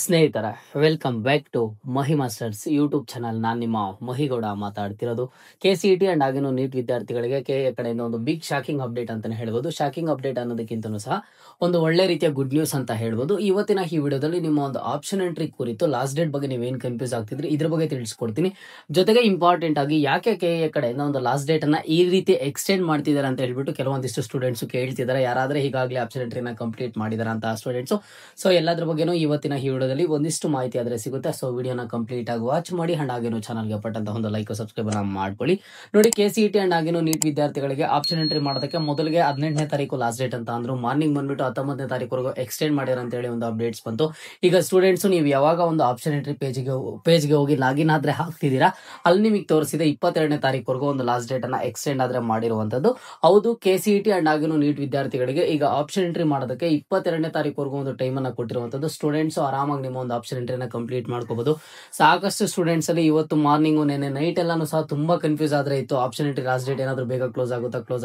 ಸ್ನೇಹಿತರ welcome back to Mahi Masters YouTube channel. ನಾನು ನಿಮ್ಮ ಮಹಿಗೌಡ ಮಾತಾಡ್ತಿರೋದು. KCET ಅಂಡ್ ಆಗಿನೂ ನೀಟ್ ವಿದ್ಯಾರ್ಥಿಗಳಿಗೆ KA ಕಡೆಯಿಂದ ಒಂದು ಬಿಗ್ ಶಾಕಿಂಗ್ ಅಪ್ಡೇಟ್ ಅಂತಾನೆ ಹೇಳ್ಬೋದು. ಶಾಕಿಂಗ್ ಅಪ್ಡೇಟ್ ಅನ್ನೋದಕ್ಕಿಂತಲೂ ಸಹ ಒಂದು ಒಳ್ಳೆ ರೀತಿಯ ಗುಡ್ ನ್ಯೂಸ್ ಅಂತ ಹೇಳ್ಬೋದು. ಇವತ್ತಿನ ಈ ವಿಡಿಯೋದಲ್ಲಿ ನಿಮ್ಮ ಒಂದು ಆಪ್ಷನ್ ಎಂಟ್ರಿ ಕುರಿತು ಲಾಸ್ಟ್ ಡೇಟ್ ಬಗ್ಗೆ ನೀವೇನು ಕನ್ಫ್ಯೂಸ್ ಆಗ್ತಿದ್ರಿ ಇದ್ರ ಬಗ್ಗೆ ತಿಳಿಸ್ಕೊಡ್ತೀನಿ. ಜೊತೆಗೆ ಇಂಪಾರ್ಟೆಂಟ್ ಆಗಿ ಯಾಕೆ KA ಕಡೆಯಿಂದ ಒಂದು ಲಾಸ್ಟ್ ಡೇಟ್ ಅನ್ನ ಈ ರೀತಿ ಎಕ್ಸ್ಟೆಂಡ್ ಮಾಡ್ತಿದ್ದಾರೆ ಅಂತ ಹೇಳ್ಬಿಟ್ಟು ಕೆಲವೊಂದಿಷ್ಟು ಸ್ಟೂಡೆಂಟ್ಸ್ ಕೇಳ್ತಿದ್ದಾರೆ. ಯಾರಾದ್ರೆ ಈಗಾಗಲೇ ಆಪ್ಷನ್ ಎಂಟ್ರಿನ ಕಂಪ್ಲೀಟ್ ಮಾಡಿದಾರೆ ಅಂತ ಸ್ಟೂಡೆಂಟ್ಸ್. ಸೊ ಎಲ್ಲದ್ರ ಬಗ್ಗೆನೂ ಇವತ್ತಿನ ಈ ವಿಡಿಯೋದಲ್ಲಿ ಒಂದಿಷ್ಟು ಮಾಹಿತಿ ಆದ್ರೆ ಸಿಗುತ್ತೆ. ಸೊ ವಿಡಿಯೋನ ಕಂಪ್ಲೀಟ್ ಆಗಿ ವಾಚ್ ಮಾಡಿ ಅಂಡ್ ಆಗಿನೂ ಚಾನಲ್ಗೆ ಪಟ್ಟಂತ ಒಂದು ಲೈಕ್ ಸಬ್ಸ್ಕ್ರೈಬ್ ಮಾಡ್ಕೊಳ್ಳಿ. ನೋಡಿ, KCET ಅಂಡ್ ಆಗಿನೂ ನೀಟ್ ವಿದ್ಯಾರ್ಥಿಗಳಿಗೆ ಆಪ್ಷನ್ ಎಂಟ್ರಿ ಮಾಡೋದಕ್ಕೆ ಮೊದಲಿಗೆ 18ನೇ ತಾರೀಕು ಲಾಸ್ಟ್ ಡೇಟ್ ಅಂತ ಅಂದ್ರು. ಮಾರ್ನಿಂಗ್ ಬಂದ್ಬಿಟ್ಟು 19ನೇ ತಾರೀಕುವರೆಗೂ ಎಕ್ಸ್ಟೆಂಡ್ ಮಾಡಿರ ಅಂತ ಹೇಳಿ ಒಂದು ಅಪ್ಡೇಟ್ಸ್ ಬಂತು. ಈಗ ಸ್ಟೂಡೆಂಟ್ಸ್ ನೀವು ಯಾವಾಗ ಒಂದು ಆಪ್ಷನ್ ಎಂಟ್ರಿ ಪೇಜ್ಗೆ ಹೋಗಿ ಲಾಗಿನ್ ಆದ್ರೆ ಹಾಕ್ತಿದ್ದೀರಾ, ಅಲ್ಲಿ ನಿಮಗೆ ತೋರಿಸಿದೆ 22ನೇ ತಾರೀಕುವರೆಗೂ ಒಂದು ಲಾಸ್ಟ್ ಡೇಟ್ ಅನ್ನ ಎಕ್ಸ್ಟೆಂಡ್ ಆದ್ರೆ ಮಾಡಿರುವಂತದ್ದು. ಹೌದು, KCET ಅಂಡ್ ಆಗಿನೂ ನೀಟ್ ವಿದ್ಯಾರ್ಥಿಗಳಿಗೆ ಈಗ ಆಪ್ಷನ್ ಎಂಟ್ರಿ ಮಾಡೋದಕ್ಕೆ 22ನೇ ತಾರೀಕುವರೆಗೂ ಒಂದು ಟೈಮ್ ಅನ್ನ ಕೊಟ್ಟಿರುವಂತದ್ದು. ಸ್ಟೂಡೆಂಟ್ಸ್ ಆರಾಮಾಗಿ ನಿಮ್ಮ ಒಂದು ಆಪ್ಷನ್ ಎಂಟ್ರಿನ ಕಂಪ್ಲೀಟ್ ಮಾಡ್ಕೋಬಹುದು. ಸಾಕಷ್ಟು ಸ್ಟೂಡೆಂಟ್ಸ್ ಅಲ್ಲಿ ಇವತ್ತು ಮಾರ್ನಿಂಗ್ ನೆನ್ನೆ ನೈಟ್ ಎಲ್ಲಾನು ಸಹ ತುಂಬಾ ಕನ್ಫ್ಯೂಸ್ ಆದ್ರೆ ಇತ್ತು. ಆಪ್ಷನ್ ಎಂಟ್ರಿ ಲಾಸ್ಟ್ ಡೇಟ್ ಏನಾದ್ರು ಬೇಗ ಕ್ಲೋಸ್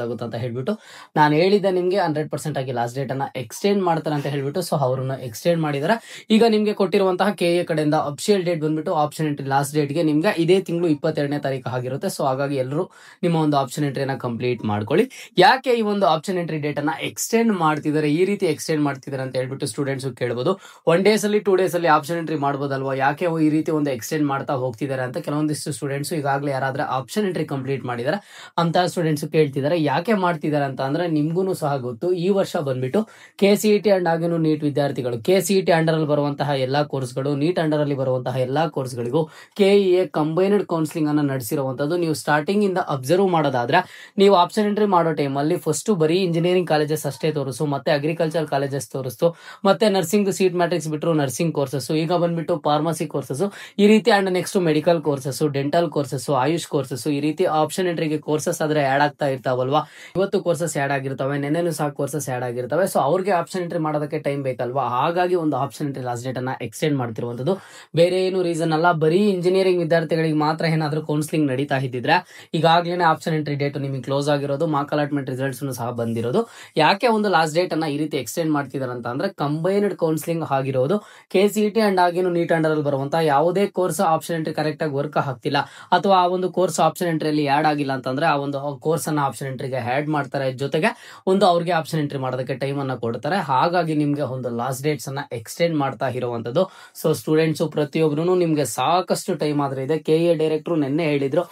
ಆಗುತ್ತಾ ಅಂತ ಹೇಳ್ಬಿಟ್ಟು ನಾನು ಹೇಳಿದ್ದೆ ನಿಮ್ಗೆ 100% ಆಗಿ ಲಾಸ್ಟ್ ಡೇಟ್ ಅನ್ನ ಎಕ್ಸ್ಟೆಂಡ್ ಮಾಡ್ತಾರೆ ಅಂತ ಹೇಳ್ಬಿಟ್ಟು. ಸೊ ಅವ್ರನ್ನ ಎಕ್ಸ್ಟೆಂಡ್ ಮಾಡಿದಾರೆ. ಈಗ ನಿಮ್ಗೆ ಕೊಟ್ಟಿರುವಂತಹ KA ಕಡೆಯಿಂದ ಅಫಿಷಿಯಲ್ ಡೇಟ್ ಬಂದ್ಬಿಟ್ಟು ಆಪ್ಷನ್ ಎಂಟ್ರಿ ಲಾಸ್ಟ್ ಡೇಟ್ಗೆ ನಿಮ್ಗೆ ಇದೇ ತಿಂಗಳು 22ನೇ ತಾರೀಕು ಆಗಿರುತ್ತೆ. ಸೊ ಹಾಗಾಗಿ ಎಲ್ಲರೂ ನಿಮ್ಮ ಒಂದು ಆಪ್ಷನ್ ಎಂಟ್ರಿನ ಕಂಪ್ಲೀಟ್ ಮಾಡ್ಕೊಳ್ಳಿ. ಯಾಕೆ ಈ ಒಂದು ಆಪ್ಷನ್ ಎಂಟ್ರಿ ಡೇಟ್ ಅನ್ನ ಎಕ್ಸ್ಟೆಂಡ್ ಮಾಡ್ತಿದ್ದಾರೆ, ಈ ರೀತಿ ಎಕ್ಸ್ಟೆಂಡ್ ಮಾಡ್ತಿದ್ದಾರೆ ಅಂತ ಹೇಳ್ಬಿಟ್ಟು ಸ್ಟೂಡೆಂಟ್ಸ್ ಕೇಳಬಹುದು. 1 ಡೇಸ್ ಅಲ್ಲಿ 2 ಡೇಸ್ ಅಲ್ಲಿ ಆಪ್ಷನ್ ಎಂಟ್ರಿ ಮಾಡ್ಬೋದಲ್ವಾ, ಯಾಕೆ ಈ ರೀತಿ ಒಂದು ಎಕ್ಸ್ಟೆಂಡ್ ಮಾಡ್ತಾ ಹೋಗ್ತಿದ್ದಾರೆ ಅಂತ ಕೆಲವೊಂದಿಷ್ಟು ಸ್ಟೂಡೆಂಟ್ಸ್ ಈಗಾಗಲೇ ಯಾರಾದ್ರೂ ಆಪ್ಷನ್ ಎಂಟ್ರಿ ಕಂಪ್ಲೀಟ್ ಮಾಡಿದಾರೆ ಅಂತ ಸ್ಟೂಡೆಂಟ್ಸ್ ಕೇಳ್ತಿದ್ದಾರೆ. ಯಾಕೆ ಮಾಡ್ತಿದ್ದಾರೆ ಅಂತ ಅಂದ್ರೆ ನಿಮ್ಗೂ ಸಹ ಗೊತ್ತು, ಈ ವರ್ಷ ಬಂದ್ಬಿಟ್ಟು KCET ಅಂಡ್ ಆಗಿನೂ ನೀಟ್ ವಿದ್ಯಾರ್ಥಿಗಳು KCET ಅಂಡರ್ ಅಲ್ಲಿ ಬರುವಂತಹ ಎಲ್ಲಾ ಕೋರ್ಸ್ಗಳು, ನೀಟ್ ಅಂಡರ್ ಅಲ್ಲಿ ಬರುವಂತಹ ಎಲ್ಲಾ ಕೋರ್ಸ್ಗಳಿಗೂ KEA ಕಂಬೈನ್ಡ್ ಕೌನ್ಸಿಲಿಂಗ್ ಅನ್ನ ನಡೆಸಿರುವಂತದ್ದು. ನೀವು ಸ್ಟಾರ್ಟಿಂಗ್ ಇಂದ ಅಬ್ಸರ್ವ್ ಮಾಡೋದಾದ್ರೆ ನೀವು ಆಪ್ಷನ್ ಎಂಟ್ರಿ ಮಾಡೋ ಟೈಮ್ ಅಲ್ಲಿ ಫಸ್ಟ್ ಬರೀ ಇಂಜಿನಿಯರಿಂಗ್ ಕಾಲೇಜಸ್ ಅಷ್ಟೇ ತೋರಿಸು, ಮತ್ತೆ ಅಗ್ರಿಕಲ್ಚರ್ ಕಾಲೇಜಸ್ ತೋರಿಸ್ತು, ಮತ್ತೆ ನರ್ಸಿಂಗ್ ಸೀಟ್ ಮ್ಯಾಟ್ರಿಕ್ಸ್ ಬಿಟ್ಟರು ನರ್ಸಿಂಗ್ ಕೋರ್ಸಸ್, ಈಗ ಬಂದ್ಬಿಟ್ಟು ಫಾರ್ಮಸಿ ಕೋರ್ಸಸ್ ಈ ರೀತಿ and next medical courses, dental courses, AYUSH courses ಈ ರೀತಿ ಆಪ್ಷನ್ ಎಂಟ್ರಿಗೆ ಕೋರ್ಸಸ್ ಆದ್ರೆ ಆಡ್ ಆಗ್ತಾ ಇರ್ತಾವಲ್ವಾ. ಇವತ್ತು ಕೋರ್ಸಸ್ ಆಡ್ ಆಗಿರ್ತವೆ, ನೆನ್ನೆನೂ ಸಹ ಕೋರ್ಸಸ್ ಆಡ್ ಆಗಿರ್ತವೆ. ಸೊ ಅವ್ರಿಗೆ ಆಪ್ಷನ್ ಎಂಟ್ರಿ ಮಾಡೋದಕ್ಕೆ ಟೈಮ್ ಬೇಕಲ್ವಾ, ಹಾಗಾಗಿ ಒಂದು ಆಪ್ಷನ್ ಎಂಟ್ರಿ ಲಾಸ್ಟ್ ಡೇಟ್ ಅನ್ನ ಎಕ್ಸ್ಟೆಂಡ್ ಮಾಡ್ತಿರುವಂತದ್ದು. ಬೇರೆ ಏನು ರೀಸನ್ ಅಲ್ಲ, ಬರೀ ಇಂಜಿನಿಯರಿಂಗ್ ವಿದ್ಯಾರ್ಥಿಗಳಿಗೆ ಮಾತ್ರ ಏನಾದ್ರೂ ಕೌನ್ಸಿಲಿಂಗ್ ನಡೀತಾ ಇದ್ದಿದ್ರೆ ಈಗಾಗಲೇ ಆಪ್ಷನ್ ಎಂಟ್ರಿ ಡೇಟ್ ನಿಮಗೆ ಕ್ಲೋಸ್ ಆಗಿರೋದು, ಮಾರ್ಕ್ ಅಲಾಟ್ಮೆಂಟ್ ರಿಸಲ್ಟ್ಸ್ ಸಹ ಬಂದಿರೋದು. ಯಾಕೆ ಒಂದು ಲಾಸ್ಟ್ ಡೇಟ್ ಅನ್ನ ಈ ರೀತಿ ಎಕ್ಸ್ಟೆಂಡ್ ಮಾಡ್ತಿದ್ದಾರೆ ಅಂತ ಅಂದ್ರೆ ಕಂಬೈನ್ಡ್ ಕೌನ್ಸಿಲಿಂಗ್ ಆಗಿರೋದು. KCET ಅಂಡ್ ಆಗಿನೂ ನೀಟ್ ಅಂಡರ್ ಅಲ್ಲಿ ಬರುವಂತಹ ಯಾವುದೇ ಕೋರ್ಸ್ ಆಪ್ಷನ್ ಎಂಟ್ರಿ ಕರೆಕ್ಟ್ ಆಗಿ ವರ್ಕ್ ಆಗ್ತಿಲ್ಲ, ಅಥವಾ ಆ ಒಂದು ಕೋರ್ಸ್ ಆಪ್ಷನ್ ಎಂಟ್ರಿಯಲ್ಲಿ ಆಡ್ ಆಗಿಲ್ಲ ಅಂತಂದ್ರೆ ಆ ಒಂದು ಕೋರ್ಸ್ ಅನ್ನ ಆಪ್ಷನ್ ಎಂಟ್ರಿಗೆ ಆಡ್ ಮಾಡ್ತಾರೆ. ಜೊತೆಗೆ ಒಂದು ಅವ್ರಿಗೆ ಆಪ್ಷನ್ ಎಂಟ್ರಿ ಮಾಡೋದಕ್ಕೆ ಟೈಮ್ ಅನ್ನ ಕೊಡ್ತಾರೆ. ಹಾಗಾಗಿ ನಿಮ್ಗೆ ಒಂದು ಲಾಸ್ಟ್ ಡೇಟ್ಸ್ ಅನ್ನ ಎಕ್ಸ್ಟೆಂಡ್ ಮಾಡ್ತಾ ಇರುವಂತದ್ದು. ಸೊ ಸ್ಟೂಡೆಂಟ್ಸ್ ಪ್ರತಿಯೊಬ್ರು ನಿಮ್ಗೆ ಸಾಕಷ್ಟು ಟೈಮ್ ಆದ್ರೆ ಇದೆ. KA ಡೈರೆಕ್ಟರ್ ನಿನ್ನೆ ಹೇಳಿದ್ರು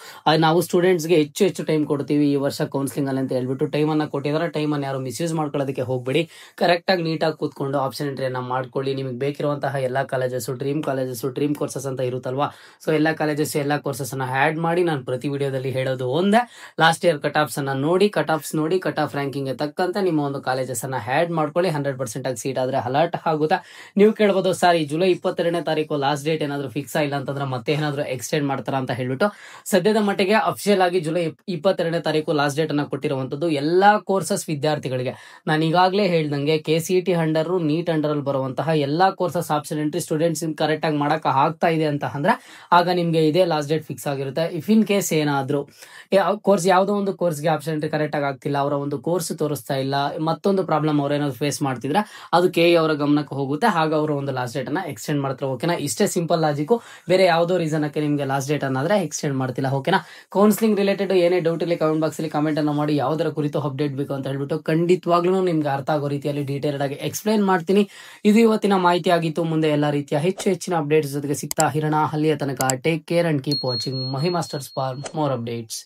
ನಾವು ಸ್ಟೂಡೆಂಟ್ಸ್ ಗೆ ಹೆಚ್ಚು ಟೈಮ್ ಕೊಡ್ತೀವಿ ಈ ವರ್ಷ ಕೌನ್ಸಿಲಿಂಗ್ ಅಲ್ಲಿ ಅಂತ ಹೇಳ್ಬಿಟ್ಟು ಟೈಮ್ ಅನ್ನ ಕೊಟ್ಟಿದ್ದಾರೆ. ಟೈಮ್ ಅನ್ನ ಯಾರು ಮಿಸ್ಯೂಸ್ ಮಾಡ್ಕೊಳ್ಳೋದಕ್ಕೆ ಹೋಗ್ಬೇಡಿ. ಕರೆಕ್ಟ್ ಆಗಿ ನೀಟಾಗಿ ಕೂತ್ಕೊಂಡು ಆಪ್ಷನ್ ಎಂಟ್ರಿಯನ್ನ ಮಾಡ್ಕೊಳ್ಳಿ. ನಿಮಗೆ ಬೇಕಿರುವಂತಹ ಎಲ್ಲಾ ಕಾಲೇಜಸ್, ಡ್ರೀಮ್ ಕೋರ್ಸಸ್ ಅಂತ ಇರುತ್ತಲ್ವಾ, ಸೊ ಎಲ್ಲಾ ಕಾಲೇಜಸ್ ಎಲ್ಲಾ ಕೋರ್ಸಸ್ ಅನ್ನ ಆಡ್ ಮಾಡಿ. ನಾನು ಪ್ರತಿ ವಿಡಿಯೋದಲ್ಲಿ ಹೇಳೋದು ಒಂದೇ, ಲಾಸ್ಟ್ ಇಯರ್ ಕಟ್ ಆಫ್ಸ್ ಅನ್ನ ನೋಡಿ, ಕಟ್ ಆಫ್ ರ್ಯಾಂಕಿಂಗ್ ತಕ್ಕಂತೆ ನಿಮ್ಮ ಒಂದು ಕಾಲೇಜಸ್ ಅನ್ನ ಆಡ್ ಮಾಡ್ಕೊಳ್ಳಿ. 100% ಆಗಿ ಸೀಟ್ ಆದ್ರೆ ಅಲರ್ಟ್ ಆಗುತ್ತೆ. ನೀವು ಕೇಳಬಹುದು, ಸರ್ ಈ ಜುಲೈ 22ನೇ ತಾರೀಕು ಲಾಸ್ಟ್ ಡೇಟ್ ಏನಾದ್ರು ಫಿಕ್ಸ್ ಆಗಿಲ್ಲ ಅಂತಂದ್ರೆ ಮತ್ತೆ ಏನಾದ್ರು ಎಕ್ಸ್ಟೆಂಡ್ ಮಾಡ್ತಾರ ಅಂತ ಹೇಳ್ಬಿಟ್ಟು. ಸದ್ಯದ ಮಟ್ಟಿಗೆ ಅಫಿಷಿಯಲ್ ಆಗಿ ಜುಲೈ 22ನೇ ತಾರೀಕು ಲಾಸ್ಟ್ ಡೇಟ್ ಅನ್ನ ಕೊಟ್ಟಿರುವಂತದ್ದು ಎಲ್ಲಾ ಕೋರ್ಸಸ್ ವಿದ್ಯಾರ್ಥಿಗಳಿಗೆ. ನಾನು ಈಗಾಗಲೇ ಹೇಳ್ದಂಗೆ KCET ಅಂಡರ್, ನೀಟ್ ಅಂಡರ್ ಅಲ್ಲಿ ಬರುವಂತಹ ಎಲ್ಲಾ courses option entry students correct ಆಗಿ ಮಾಡಕ್ ಆಗ್ತಾ ಇದೆ ಅಂತ ಅಂದ್ರೆ ಆಗ ನಿಮ್ಗೆ ಇದೇ ಲಾಸ್ಟ್ ಡೇಟ್ ಫಿಕ್ಸ್ ಆಗಿರುತ್ತೆ. ಇಫ್ ಇನ್ ಕೇಸ್ ಏನಾದ್ರು ಕೋರ್ಸ್ ಯಾವುದೋ ಒಂದು ಕೋರ್ಸ್ಗೆ ಆಪ್ಷನ್ ಎಂಟ್ರಿ ಕರೆಕ್ಟ್ ಆಗಿ ಆಗ್ತಿಲ್ಲ, ಅವರ ಒಂದು ಕೋರ್ಸ್ ತೋರಿಸ್ತಾ ಇಲ್ಲ, ಮತ್ತೊಂದು ಪ್ರಾಬ್ಲಮ್ ಅವ್ರೇನಾದ್ರು ಫೇಸ್ ಮಾಡ್ತಿದ್ರೆ ಅದು KE ಅವರ ಗಮನಕ್ಕೆ ಹೋಗುತ್ತೆ. ಹಾಗ ಅವರು ಒಂದು ಲಾಸ್ಟ್ ಡೇಟ್ ಅನ್ನ ಎಕ್ಸ್ಟೆಂಡ್ ಮಾಡ್ತಾರೆ. ಓಕೆನಾ, ಇಷ್ಟೇ ಸಿಂಪಲ್ ಲಾಜಿಕ್. ಬೇರೆ ಯಾವುದೋ ರೀಸನ್ ಕ್ಕೆ ನಿಮ್ಗೆ ಲಾಸ್ಟ್ ಡೇಟ್ ಅನ್ನೋದ್ರೆ ಎಕ್ಸ್ಟೆಂಡ್ ಮಾಡ್ತಿಲ್ಲ. ಓಕೆನಾ, ಕೌನ್ಸಿಲಿಂಗ್ ರಿಲೇಟೆಡ್ ಏನೇ ಡೌಟ್ ಇಲ್ಲಿ ಕಮೆಂಟ್ ಬಾಕ್ಸ್ ಅಲ್ಲಿ ಕಮೆಂಟ್ ಅನ್ನ ಮಾಡಿ. ಯಾವುದರ ಕುರಿತು ಅಪ್ಡೇಟ್ ಬೇಕು ಅಂತ ಹೇಳ್ಬಿಟ್ಟು ಖಂಡಿತವಾಗ್ಲೂ ನಿಮ್ಗೆ ಅರ್ಥ ಆಗೋ ರೀತಿಯಲ್ಲಿ ಡೀಟೇಲ್ಡ್ ಆಗಿ ಎಕ್ಸ್ಪ್ಲೈನ್ ಮಾಡ್ತೀನಿ. ಇದು ಇವತ್ತಿನ ಮಾಹಿತಿ ಆಗಿತ್ತು. ಮುಂದೆ ಎಲ್ಲಾ ರೀತಿಯ ಹೆಚ್ಚಿನ ಅಪ್ಡೇಟ್ಸ್ ಜೊತೆಗೆ ಸಿಗ್ತಾ ಇರೋಣ. ಅಲ್ಲಿಯ ತನಕ take care and keep watching Mahi masters for more updates.